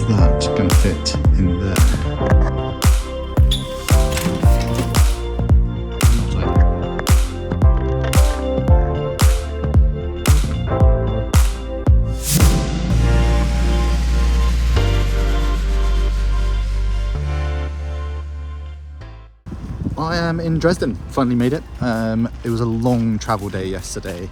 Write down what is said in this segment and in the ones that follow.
is that going to fit in there? I am in Dresden, finally made it. It was a long travel day yesterday.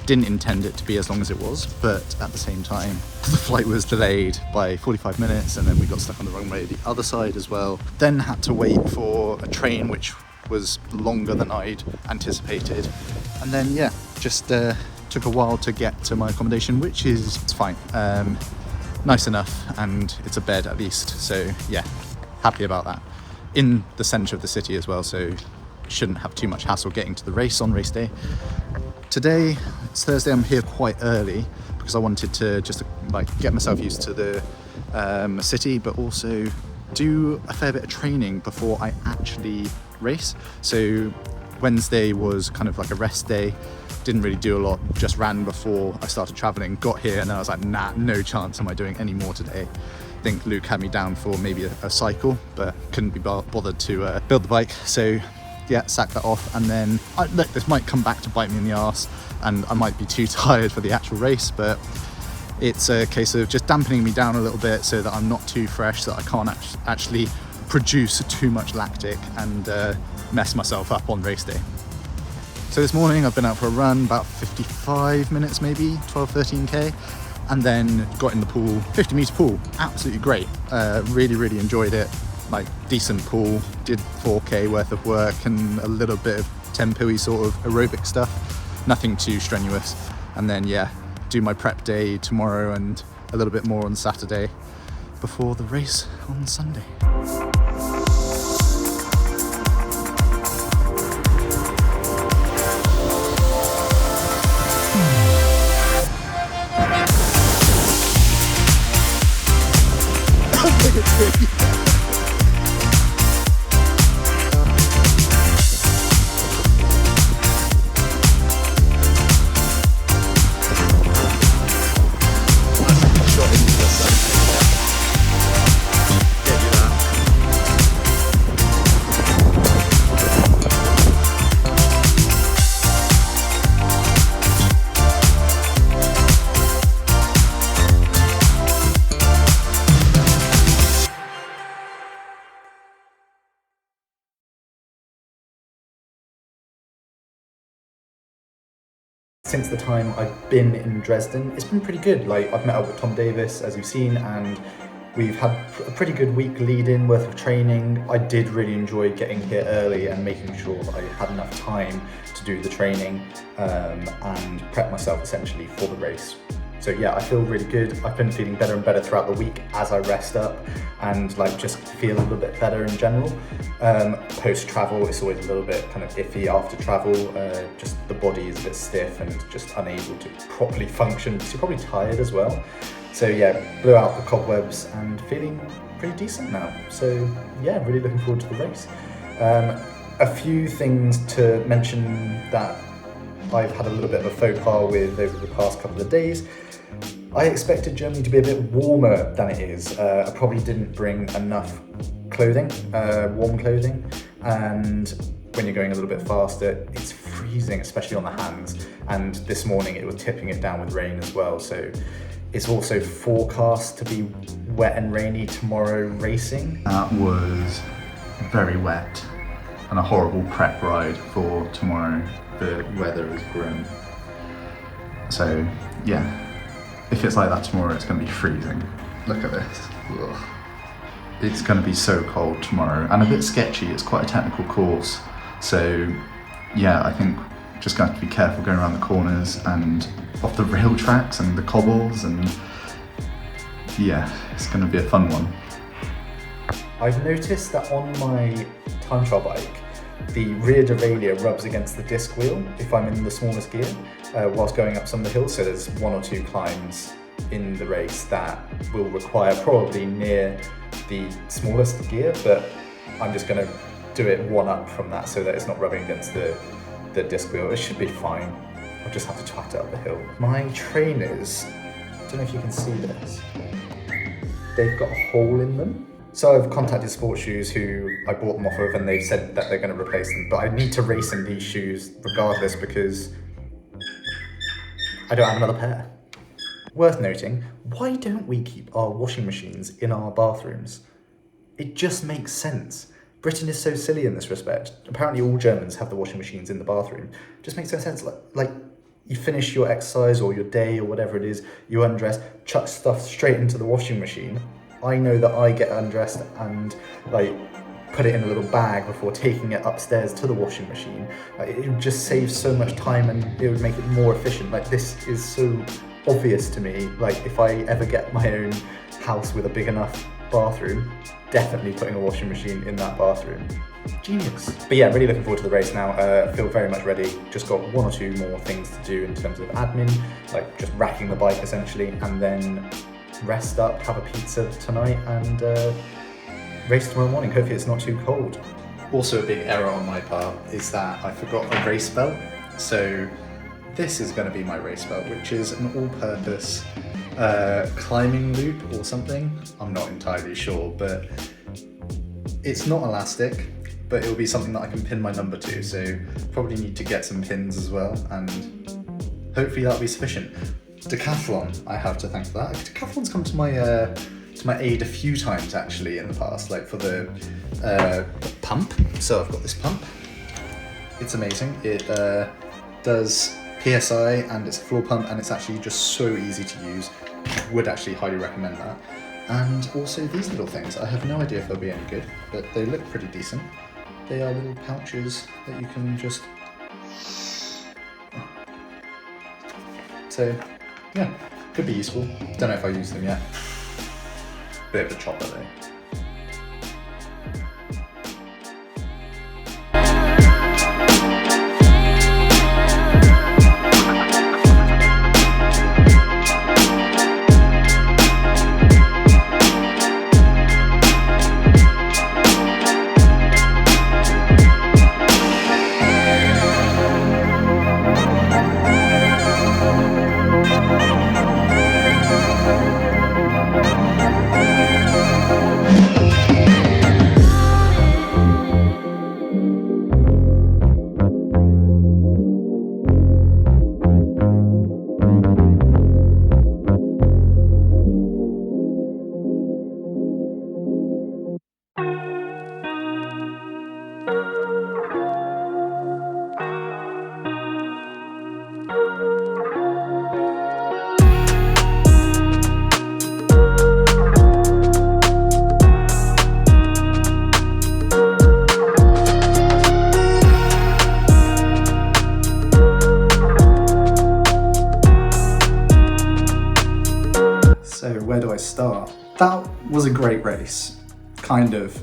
Didn't intend it to be as long as it was, but at the same time, the flight was delayed by 45 minutes and then we got stuck on the wrong way the other side as well. Then had to wait for a train which was longer than I'd anticipated. And then, yeah, just took a while to get to my accommodation, which is fine. Nice enough, and it's a bed at least. So yeah, happy about that. In the centre of the city as well, so shouldn't have too much hassle getting to the race on race day. Today, it's Thursday, I'm here quite early because I wanted to just like get myself used to the city, but also do a fair bit of training before I actually race. So Wednesday was kind of like a rest day, didn't really do a lot, just ran before I started traveling, got here and I was like, nah, no chance am I doing any more today. I think Luke had me down for maybe a cycle, but couldn't be bothered to build the bike. So yeah, sack that off, and then look, this might come back to bite me in the arse and I might be too tired for the actual race, but it's a case of just dampening me down a little bit so that I'm not too fresh, so that I can't actually produce too much lactic and mess myself up on race day. So this morning I've been out for a run, about 55 minutes maybe, 12-13k, and then got in the pool, 50-meter pool, absolutely great. Really enjoyed it. Like decent pool, did 4k worth of work and a little bit of tempo-y sort of aerobic stuff, nothing too strenuous. And then yeah, do my prep day tomorrow and a little bit more on Saturday before the race on Sunday. Since the time I've been in Dresden, it's been pretty good. Like, I've met up with Tom Davis, as you've seen, and we've had a pretty good week lead-in worth of training. I did really enjoy getting here early and making sure that I had enough time to do the training and prep myself essentially for the race. So yeah, I feel really good. I've been feeling better and better throughout the week as I rest up and like just feel a little bit better in general. Post-travel, it's always a little bit kind of iffy after travel. Just the body is a bit stiff and just unable to properly function because you're probably tired as well. So yeah, blew out the cobwebs and feeling pretty decent now. So yeah, really looking forward to the race. A few things to mention that I've had a little bit of a faux pas with over the past couple of days. I expected Germany to be a bit warmer than it is. I probably didn't bring enough clothing, warm clothing, and when you're going a little bit faster, it's freezing, especially on the hands. And this morning it was tipping it down with rain as well. So it's also forecast to be wet and rainy tomorrow racing. That was very wet and a horrible prep ride for tomorrow. The weather is grim. So yeah, if it's like that tomorrow, it's going to be freezing. Look at this. Ugh. It's going to be so cold tomorrow and a bit sketchy. It's quite a technical course. So yeah, I think just going to have to be careful going around the corners and off the rail tracks and the cobbles, and yeah, it's going to be a fun one. I've noticed that on my time trial bike, the rear derailleur rubs against the disc wheel if I'm in the smallest gear whilst going up some of the hills. So there's one or two climbs in the race that will require probably near the smallest gear, but I'm just going to do it one up from that so that it's not rubbing against the disc wheel. It should be fine. I'll just have to twat it up the hill. My trainers, I don't know if you can see this. they've got a hole in them. So I've contacted Sports Shoes, who I bought them off of, and they've said that they're going to replace them. But I need to race in these shoes regardless because I don't have another pair. Worth noting, why don't we keep our washing machines in our bathrooms? It just makes sense. Britain is so silly in this respect. Apparently all Germans have the washing machines in the bathroom. It just makes no sense. Like you finish your exercise or your day or whatever it is, you undress, chuck stuff straight into the washing machine. I know that I get undressed and like put it in a little bag before taking it upstairs to the washing machine. Like, it would just save so much time and it would make it more efficient. Like, this is so obvious to me. Like, if I ever get my own house with a big enough bathroom, definitely putting a washing machine in that bathroom. Genius. But yeah, really looking forward to the race now. Feel very much ready. Just got one or two more things to do in terms of admin, like just racking the bike essentially, and then rest up, have a pizza tonight, and race tomorrow morning. Hopefully it's not too cold. Also, a big error on my part is that I forgot a race belt. So this is going to be my race belt, which is an all-purpose climbing loop or something. I'm not entirely sure, but it's not elastic, but it'll be something that I can pin my number to. So probably need to get some pins as well, and hopefully that'll be sufficient. Decathlon, I have to thank for that. Decathlon's come to my aid a few times actually in the past, like for the pump. So I've got this pump. It's amazing. It does PSI and it's a floor pump, and it's actually just so easy to use. Would actually highly recommend that. And also these little things. I have no idea if they'll be any good, but they look pretty decent. They are little pouches that you can just... So yeah, could be useful. Don't know if I use them yet. Bit of a chopper though. So where do I start? That was a great race, kind of.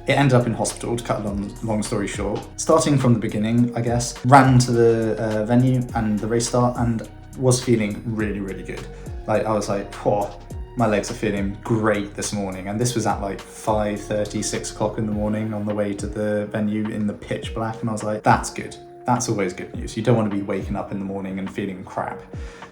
It ended up in hospital, to cut a long story short. Starting from the beginning, I guess, ran to the venue and the race start and was feeling really, really good. Like, I was like, whoa, my legs are feeling great this morning. And this was at like 5:30, 6 o'clock in the morning on the way to the venue in the pitch black. And I was like, that's good. That's always good news. You don't want to be waking up in the morning and feeling crap.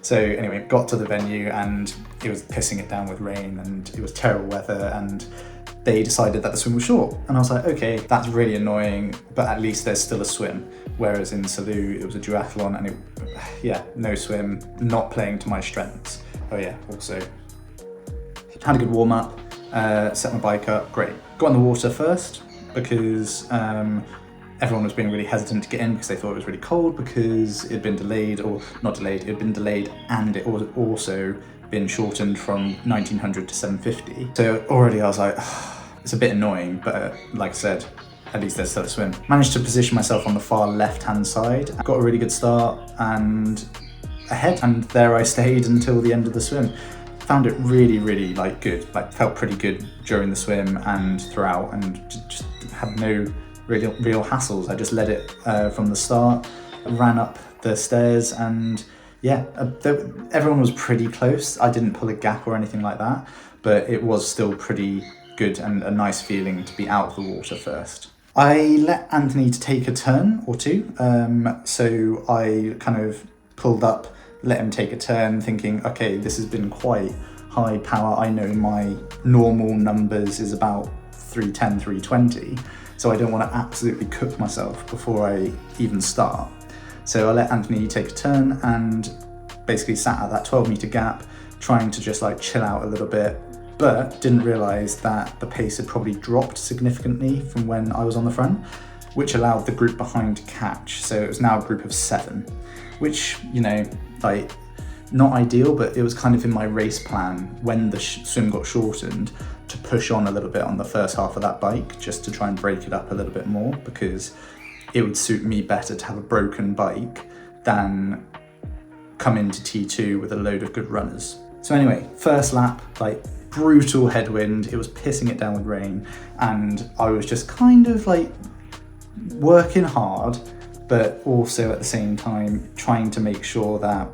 So anyway, got to the venue and it was pissing it down with rain and it was terrible weather, and they decided that the swim was short. And I was like, okay, that's really annoying, but at least there's still a swim. Whereas in Salou, it was a duathlon and no swim, not playing to my strengths. Oh yeah, also had a good warm up, set my bike up, great. Got in the water first because everyone was being really hesitant to get in because they thought it was really cold because it had been delayed, or not delayed, it had been delayed and it was also been shortened from 1900 to 750. So already I was like, it's a bit annoying, but like I said, at least there's still a swim. Managed to position myself on the far left-hand side, got a really good start and ahead, and there I stayed until the end of the swim. Found it really, really good, felt pretty good during the swim and throughout, and just had no real hassles. I just led it from the start, ran up the stairs, and yeah, everyone was pretty close. I didn't pull a gap or anything like that, but it was still pretty good and a nice feeling to be out of the water first. I let Anthony to take a turn or two, so I kind of pulled up, let him take a turn, thinking, okay, this has been quite high power. I know my normal numbers is about 310, 320. So I don't want to absolutely cook myself before I even start. So I let Anthony take a turn and basically sat at that 12-meter gap, trying to just like chill out a little bit, but didn't realize that the pace had probably dropped significantly from when I was on the front, which allowed the group behind to catch. So it was now a group of 7, which, you know, like not ideal, but it was kind of in my race plan when the swim got shortened to push on a little bit on the first half of that bike, just to try and break it up a little bit more, because it would suit me better to have a broken bike than come into T2 with a load of good runners. So anyway, first lap, like brutal headwind, it was pissing it down with rain, and I was just kind of like working hard, but also at the same time trying to make sure that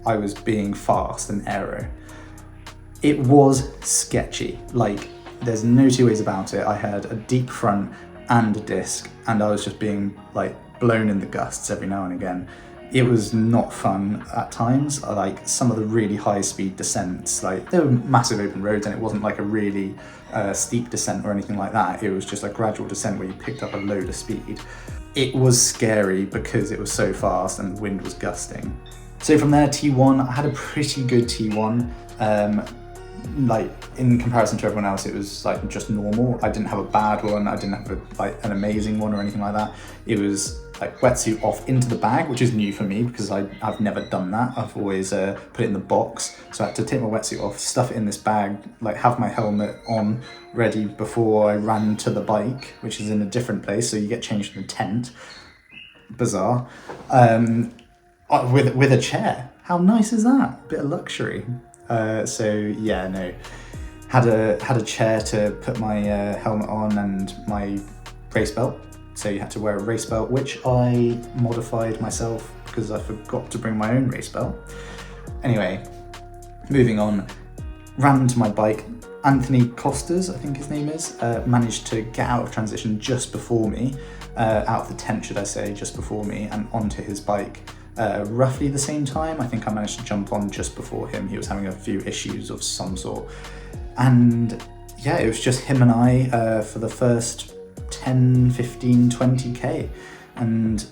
I was being fast and aero. It was sketchy, like there's no two ways about it. I had a deep front and a disc, and I was just being like blown in the gusts every now and again. It was not fun at times. Like some of the really high speed descents, like there were massive open roads and it wasn't like a really steep descent or anything like that. It was just a gradual descent where you picked up a load of speed. It was scary because it was so fast and the wind was gusting. So from there, T1, I had a pretty good T1. Like in comparison to everyone else, it was like just normal. I didn't have a bad one. I didn't have like an amazing one or anything like that. It was like wetsuit off into the bag, which is new for me because I've never done that. I've always put it in the box. So I had to take my wetsuit off, stuff it in this bag, like have my helmet on ready before I ran to the bike, which is in a different place. So you get changed in a tent. Bizarre. With a chair. How nice is that? Bit of luxury. So yeah, no, had a chair to put my helmet on and my race belt. So you had to wear a race belt, which I modified myself because I forgot to bring my own race belt. Anyway, moving on, ran to my bike. Anthony Costas, I think his name is, managed to get out of transition just before me, out of the tent, should I say, just before me, and onto his bike. Roughly the same time. I think I managed to jump on just before him. He was having a few issues of some sort. And yeah, it was just him and I for the first 10, 15, 20k. And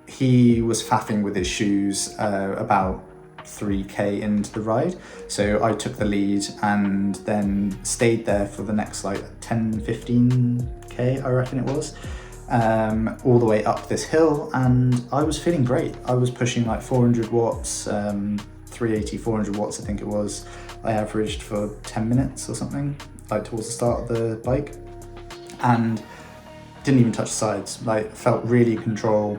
he was faffing with his shoes about 3k into the ride. So I took the lead and then stayed there for the next like 10, 15k, I reckon it was. All the way up this hill, and I was feeling great. I was pushing like 400 watts, 380, 400 watts I think it was. I averaged for 10 minutes or something, like towards the start of the bike, and didn't even touch the sides. Like felt really in control.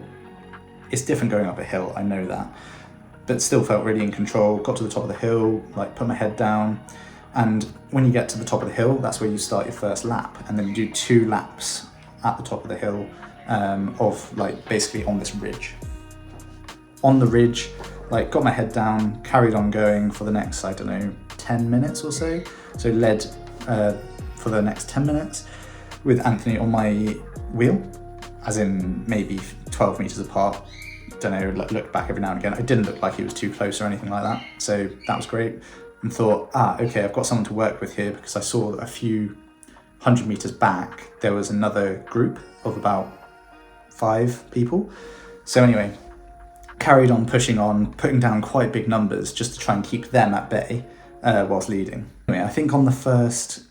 It's different going up a hill, I know that, but still felt really in control. Got to the top of the hill, like put my head down, and when you get to the top of the hill, that's where you start your first lap, and then you do 2 laps at the top of the hill, of like basically on this ridge. On the ridge, like got my head down, carried on going for the next, I don't know, 10 minutes or so. So led for the next 10 minutes with Anthony on my wheel, as in maybe 12 meters apart. Don't know, looked back every now and again. It didn't look like he was too close or anything like that. So that was great. And thought, okay, I've got someone to work with here, because I saw a few 100 meters back, there was another group of about 5 people. So anyway, carried on pushing on, putting down quite big numbers just to try and keep them at bay whilst leading. Anyway, I think on the first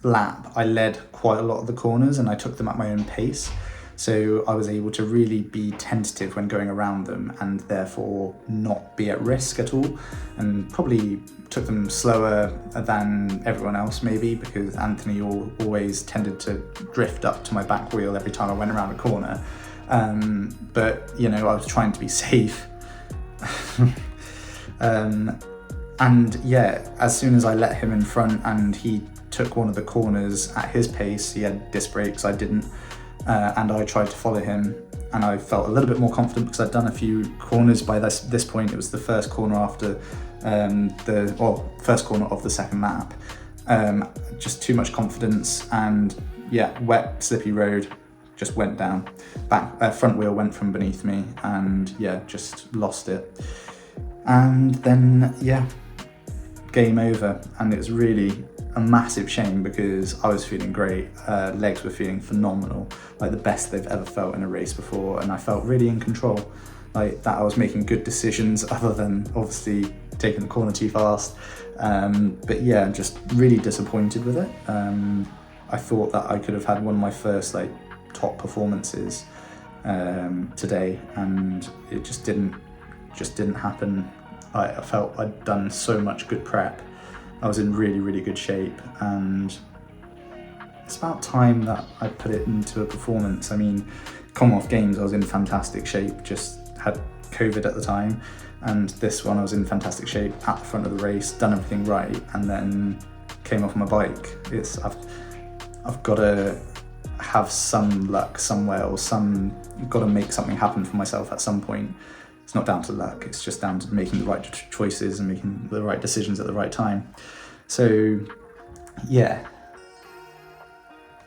lap, I led quite a lot of the corners and I took them at my own pace. So I was able to really be tentative when going around them and therefore not be at risk at all, and probably took them slower than everyone else maybe, because Anthony always tended to drift up to my back wheel every time I went around a corner. But you know, I was trying to be safe. And yeah, as soon as I let him in front and he took one of the corners at his pace, he had disc brakes, I didn't. And I tried to follow him, and I felt a little bit more confident because I'd done a few corners by this point. It was the first corner after first corner of the second lap. Just too much confidence, and yeah, wet, slippy road, just went down. Front wheel went from beneath me, and yeah, just lost it. And then yeah, game over, and it was really a massive shame because I was feeling great. Legs were feeling phenomenal, like the best they've ever felt in a race before, and I felt really in control, like that I was making good decisions other than obviously taking the corner too fast. But yeah, I'm just really disappointed with it. I thought that I could have had one of my first like top performances today, and it just didn't happen. I felt I'd done so much good prep. I was in really good shape, and it's about time that I put it into a performance. I mean, Commonwealth Games I was in fantastic shape, just had COVID at the time, and this one I was in fantastic shape at the front of the race, done everything right, and then came off my bike. I've got to have some luck somewhere, or got to make something happen for myself at some point. It's not down to luck, it's just down to making the right choices and making the right decisions at the right time. So yeah,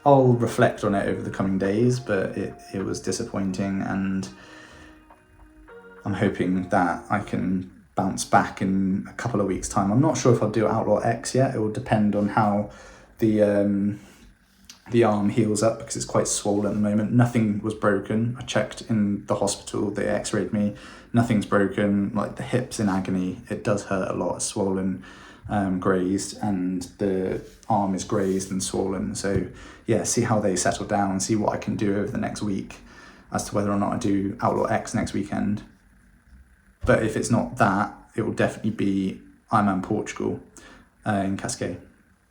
I'll reflect on it over the coming days, but it was disappointing, and I'm hoping that I can bounce back in a couple of weeks' time. I'm not sure if I'll do Outlaw X yet. It will depend on how the arm heals up, because it's quite swollen at the moment. Nothing was broken. I checked in the hospital, they x-rayed me. Nothing's broken. Like, the hip's in agony. It does hurt a lot. It's swollen, grazed, and the arm is grazed and swollen. So yeah, see how they settle down, see what I can do over the next week as to whether or not I do Outlaw X next weekend. But if it's not that, it will definitely be Ironman Portugal in Cascais.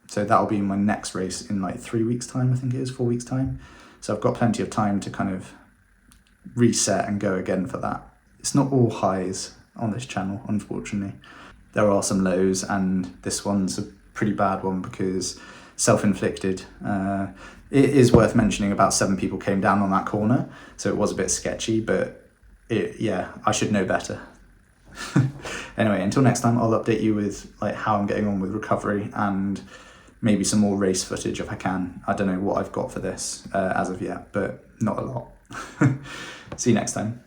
So that'll be my next race in like 3 weeks' time, I think it is, 4 weeks' time. So I've got plenty of time to kind of reset and go again for that. It's not all highs on this channel, unfortunately. There are some lows, and this one's a pretty bad one because self-inflicted. It is worth mentioning about 7 people came down on that corner, so it was a bit sketchy, but I should know better. Anyway, until next time, I'll update you with like how I'm getting on with recovery, and maybe some more race footage if I can. I don't know what I've got for this as of yet, but not a lot. See you next time.